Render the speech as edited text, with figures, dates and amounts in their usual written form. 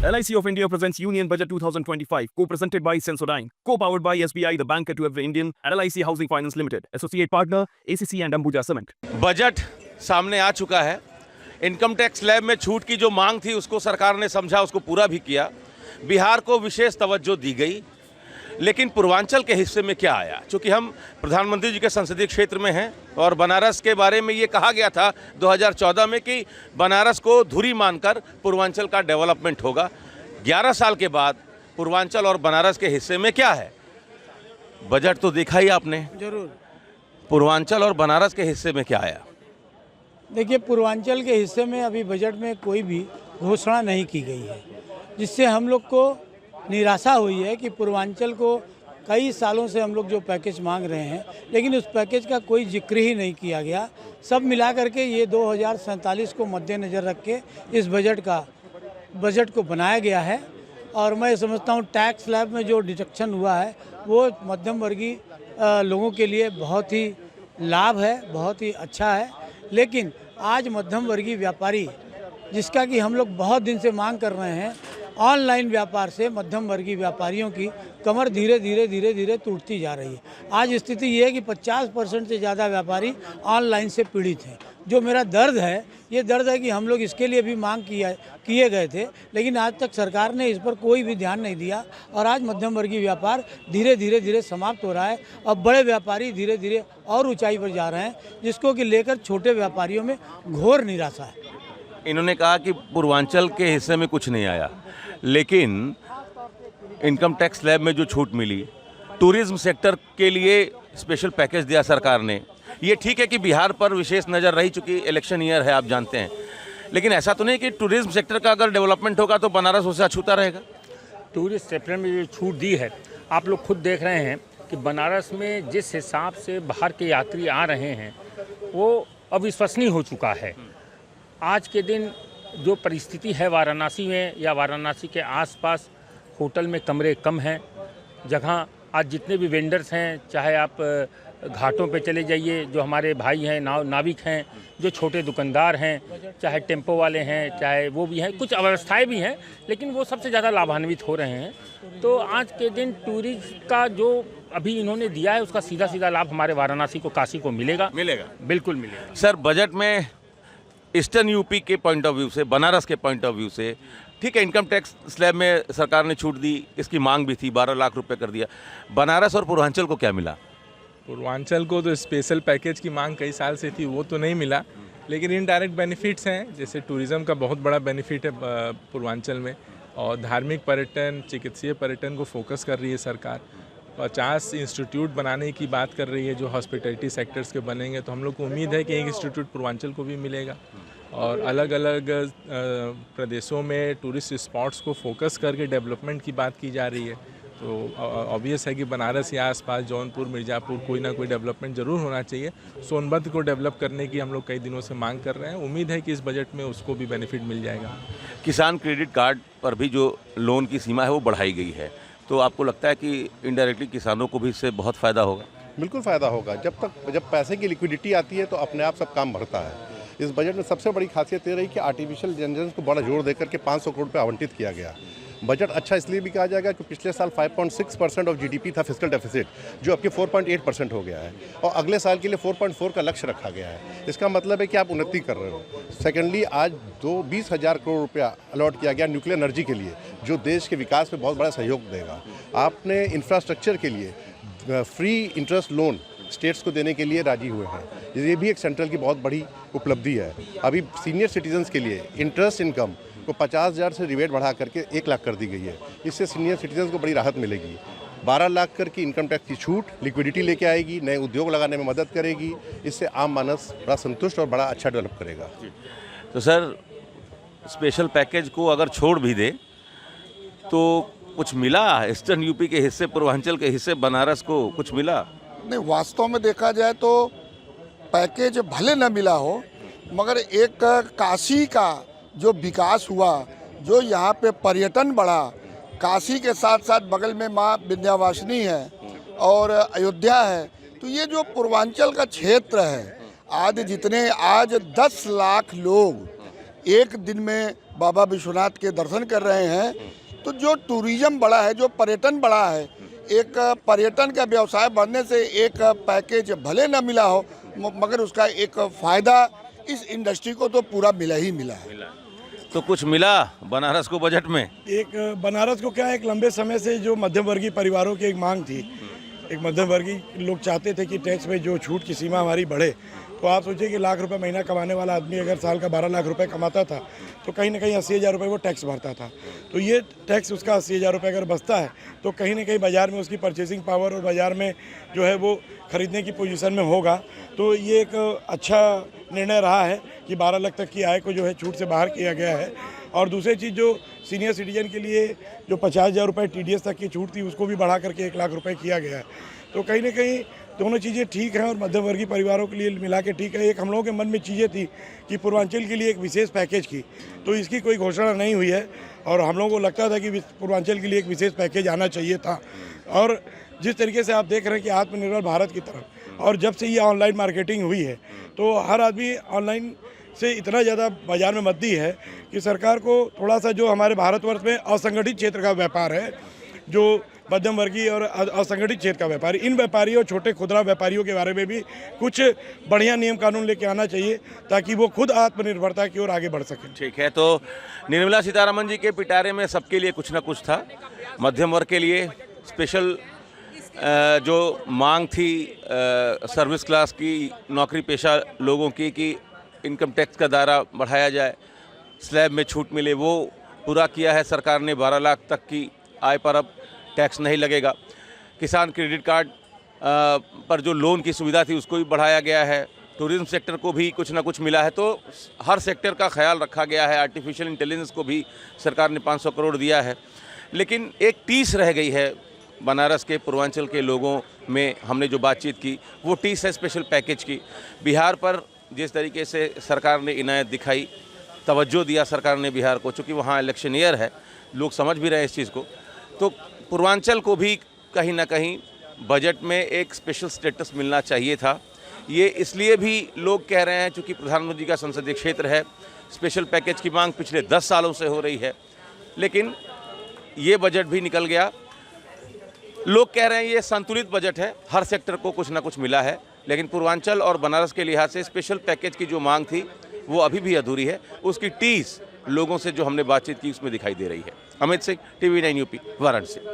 LIC of India presents Union Budget 2025, co-presented by Sensodyne, co-powered by SBI, the banker to every Indian, and LIC Housing Finance Limited, associate partner ACC and Ambuja Cement. Budget सामने आ चुका है। Income tax slab में छूट की जो मांग थी उसको सरकार ने समझा, उसको पूरा भी किया। बिहार को विशेष तवज्जो दी गई, लेकिन पूर्वांचल के हिस्से में क्या आया? क्योंकि हम प्रधानमंत्री जी के संसदीय क्षेत्र में हैं और बनारस के बारे में ये कहा गया था 2014 में कि बनारस को धुरी मानकर पूर्वांचल का डेवलपमेंट होगा। 11 साल के बाद पूर्वांचल और बनारस के हिस्से में क्या है? बजट तो देखा ही आपने। जरूर। पूर्वांचल और बनारस के हिस्से में क्या आया? देखिए, पूर्वांचल के हिस्से में अभी बजट में कोई भी घोषणा नहीं की गई है, जिससे हम लोग को निराशा हुई है कि पूर्वांचल को कई सालों से हम लोग जो पैकेज मांग रहे हैं, लेकिन उस पैकेज का कोई जिक्र ही नहीं किया गया। सब मिला करके ये 2047 को मद्देनज़र रख के इस बजट को बनाया गया है। और मैं समझता हूँ टैक्स स्लैब में जो डिडक्शन हुआ है वो मध्यम वर्गीय लोगों के लिए बहुत ही लाभ है, बहुत ही अच्छा है। लेकिन आज मध्यम वर्गीय व्यापारी, जिसका कि हम लोग बहुत दिन से मांग कर रहे हैं, ऑनलाइन व्यापार से मध्यम वर्गीय व्यापारियों की कमर धीरे धीरे टूटती जा रही है। आज स्थिति ये है कि 50% से ज़्यादा व्यापारी ऑनलाइन से पीड़ित हैं। जो मेरा दर्द है, ये दर्द है कि हम लोग इसके लिए भी मांग किए गए थे, लेकिन आज तक सरकार ने इस पर कोई भी ध्यान नहीं दिया और आज मध्यम वर्गीय व्यापार धीरे धीरे समाप्त हो रहा है। अब बड़े व्यापारी धीरे धीरे और ऊंचाई पर जा रहे हैं, जिसको कि लेकर छोटे व्यापारियों में घोर निराशा है। इन्होंने कहा कि पूर्वांचल के हिस्से में कुछ नहीं आया, लेकिन इनकम टैक्स स्लैब में जो छूट मिली, टूरिज्म सेक्टर के लिए स्पेशल पैकेज दिया सरकार ने। ये ठीक है कि बिहार पर विशेष नज़र रही, चूँकि इलेक्शन ईयर है, आप जानते हैं, लेकिन ऐसा तो नहीं कि टूरिज्म सेक्टर का अगर डेवलपमेंट होगा तो बनारस उससे अछूता रहेगा। टूरिस्ट सेक्टर में जो छूट दी है, आप लोग खुद देख रहे हैं कि बनारस में जिस हिसाब से बाहर के यात्री आ रहे हैं वो अविश्वसनीय हो चुका है। आज के दिन जो परिस्थिति है वाराणसी में या वाराणसी के आसपास, होटल में कमरे कम हैं। जगह आज जितने भी वेंडर्स हैं, चाहे आप घाटों पे चले जाइए, जो हमारे भाई हैं नाविक हैं, जो छोटे दुकानदार हैं, चाहे टेम्पो वाले हैं, चाहे वो भी हैं, कुछ अव्यवस्थाएं भी हैं, लेकिन वो सबसे ज़्यादा लाभान्वित हो रहे हैं। तो आज के दिन टूरिज्म का जो अभी इन्होंने दिया है उसका सीधा लाभ हमारे वाराणसी को, काशी को मिलेगा। बिल्कुल मिलेगा। सर, बजट में ईस्टर्न यूपी के पॉइंट ऑफ व्यू से, बनारस के पॉइंट ऑफ व्यू से, ठीक है, इनकम टैक्स स्लैब में सरकार ने छूट दी, इसकी मांग भी थी, 12 लाख रुपए कर दिया। बनारस और पूर्वांचल को क्या मिला? पूर्वांचल को तो स्पेशल पैकेज की मांग कई साल से थी, वो तो नहीं मिला, लेकिन इनडायरेक्ट बेनिफिट्स हैं। जैसे टूरिज़्म का बहुत बड़ा बेनिफिट है पूर्वांचल में, और धार्मिक पर्यटन, चिकित्सीय पर्यटन को फोकस कर रही है सरकार। 50 इंस्टीट्यूट बनाने की बात कर रही है जो हॉस्पिटैलिटी सेक्टर्स के बनेंगे, तो हम लोग को उम्मीद है कि एक इंस्टीट्यूट पूर्वांचल को भी मिलेगा। और अलग अलग प्रदेशों में टूरिस्ट स्पॉट्स को फोकस करके डेवलपमेंट की बात की जा रही है। तो ऑब्वियस है कि बनारस या आसपास जौनपुर, मिर्ज़ापुर कोई ना कोई डेवलपमेंट ज़रूर होना चाहिए। सोनभद्र को डेवलप करने की हम लोग कई दिनों से मांग कर रहे हैं। उम्मीद है कि इस बजट में उसको भी बेनिफिट मिल जाएगा। किसान क्रेडिट कार्ड पर भी जो लोन की सीमा है वो बढ़ाई गई है, तो आपको लगता है कि इनडायरेक्टली किसानों को भी इससे बहुत फ़ायदा होगा? बिल्कुल फ़ायदा होगा। जब पैसे की लिक्विडिटी आती है तो अपने आप सब काम बढ़ता है। इस बजट में सबसे बड़ी खासियत ये रही कि आर्टिफिशियल इंटेलिजेंस को बड़ा जोर देकर के 500 करोड़ रुपये आवंटित किया गया। बजट अच्छा इसलिए भी कहा जाएगा कि पिछले साल 5.6% ऑफ जीडीपी था फिस्कल डेफिसिट, जो अब के 4.8% हो गया है, और अगले साल के लिए 4.4 का लक्ष्य रखा गया है। इसका मतलब है कि आप उन्नति कर रहे हो। सेकेंडली, आज 20,000 करोड़ रुपया अलॉट किया गया न्यूक्लियर एनर्जी के लिए, जो देश के विकास में बहुत बड़ा सहयोग देगा। आपने इंफ्रास्ट्रक्चर के लिए फ्री इंटरेस्ट लोन स्टेट्स को देने के लिए राजी हुए हैं। ये भी एक सेंट्रल की बहुत बड़ी उपलब्धि है। अभी सीनियर सिटीजन्स के लिए इंटरेस्ट इनकम को 50,000 से रिबेट बढ़ा करके 1 लाख कर दी गई है। इससे सीनियर सिटीजन्स को बड़ी राहत मिलेगी। 12 लाख कर की इनकम टैक्स की छूट लिक्विडिटी लेके आएगी, नए उद्योग लगाने में मदद करेगी। इससे आम मानस बड़ा संतुष्ट और बड़ा अच्छा डेवलप करेगा। तो सर, स्पेशल पैकेज को अगर छोड़ भी दे तो कुछ मिला? ईस्टर्न यूपी के हिस्से, पूर्वांचल के हिस्से, बनारस को कुछ मिला? नहीं, वास्तव में देखा जाए तो पैकेज भले न मिला हो, मगर एक काशी का जो विकास हुआ, जो यहाँ पे पर्यटन बढ़ा, काशी के साथ साथ बगल में माँ विंध्यवासिनी है और अयोध्या है, तो ये जो पूर्वांचल का क्षेत्र है, आज 10 लाख लोग एक दिन में बाबा विश्वनाथ के दर्शन कर रहे हैं, तो जो टूरिज्म बढ़ा है, जो पर्यटन बढ़ा है, एक पर्यटन का व्यवसाय बढ़ने से एक पैकेज भले न मिला हो मगर उसका एक फ़ायदा इस इंडस्ट्री को तो पूरा मिला ही मिला है। तो कुछ मिला बनारस को बजट में? एक बनारस को क्या, एक लंबे समय से जो मध्यम वर्गीय परिवारों की एक मांग थी, एक मध्यम वर्गीय लोग चाहते थे कि टैक्स में जो छूट की सीमा हमारी बढ़े। तो आप सोचिए कि लाख रुपए महीना कमाने वाला आदमी अगर साल का 12 लाख रुपए कमाता था तो कहीं ना कहीं 80,000 रुपये वो टैक्स भरता था। तो ये टैक्स उसका 80,000 रुपये अगर बचता है तो कहीं ना कहीं बाज़ार में उसकी परचेसिंग पावर और बाज़ार में जो है वो ख़रीदने की पोजीशन में होगा। तो ये एक अच्छा निर्णय रहा है कि 12 लाख तक की आय को जो है छूट से बाहर किया गया है। और दूसरी चीज़, जो सीनियर सिटीजन के लिए जो 50,000 रुपये TDS तक की छूट थी उसको भी बढ़ा करके 1 लाख रुपये किया गया है। तो कहीं ना कहीं दोनों चीज़ें ठीक हैं और मध्यम वर्गीय परिवारों के लिए मिला के ठीक है। एक हम लोगों के मन में चीज़ें थी कि पूर्वांचल के लिए एक विशेष पैकेज की, तो इसकी कोई घोषणा नहीं हुई है और हम लोगों को लगता था कि पूर्वांचल के लिए एक विशेष पैकेज आना चाहिए था। और जिस तरीके से आप देख रहे हैं कि आत्मनिर्भर भारत की तरफ, और जब से ये ऑनलाइन मार्केटिंग हुई है तो हर आदमी ऑनलाइन से इतना ज़्यादा बाज़ार में मद्दी है कि सरकार को थोड़ा सा जो हमारे भारतवर्ष में असंगठित क्षेत्र का व्यापार है, जो मध्यम वर्गीय और असंगठित क्षेत्र का व्यापारी, इन व्यापारियों और छोटे खुदरा व्यापारियों के बारे में भी कुछ बढ़िया नियम कानून लेके आना चाहिए ताकि वो खुद आत्मनिर्भरता की ओर आगे बढ़ सकें। ठीक है, तो निर्मला सीतारमण जी के पिटारे में सबके लिए कुछ ना कुछ था। मध्यम वर्ग के लिए स्पेशल जो मांग थी सर्विस क्लास की, नौकरी पेशा लोगों की, कि इनकम टैक्स का दायरा बढ़ाया जाए, स्लैब में छूट मिले, वो पूरा किया है सरकार ने। 12 लाख तक की आय पर अब टैक्स नहीं लगेगा। किसान क्रेडिट कार्ड पर जो लोन की सुविधा थी उसको भी बढ़ाया गया है। टूरिज्म सेक्टर को भी कुछ ना कुछ मिला है। तो हर सेक्टर का ख्याल रखा गया है। आर्टिफिशियल इंटेलिजेंस को भी सरकार ने 500 करोड़ दिया है। लेकिन एक टीस रह गई है बनारस के, पूर्वांचल के लोगों में हमने जो बातचीत की वो टीस है स्पेशल पैकेज की। बिहार पर जिस तरीके से सरकार ने इनायत दिखाई, तवज्जो दिया सरकार ने बिहार को, चूँकि वहाँ इलेक्शन ईयर है, लोग समझ भी रहे हैं इस चीज़ को, तो पूर्वांचल को भी कहीं ना कहीं बजट में एक स्पेशल स्टेटस मिलना चाहिए था। ये इसलिए भी लोग कह रहे हैं चूँकि प्रधानमंत्री का संसदीय क्षेत्र है। स्पेशल पैकेज की मांग पिछले 10 सालों से हो रही है, लेकिन ये बजट भी निकल गया। लोग कह रहे हैं ये संतुलित बजट है, हर सेक्टर को कुछ ना कुछ मिला है, लेकिन पूर्वांचल और बनारस के लिहाज से स्पेशल पैकेज की जो मांग थी वो अभी भी अधूरी है। उसकी टीस लोगों से जो हमने बातचीत की उसमें दिखाई दे रही है। Amit Singh, TV9 UP, Varanasi.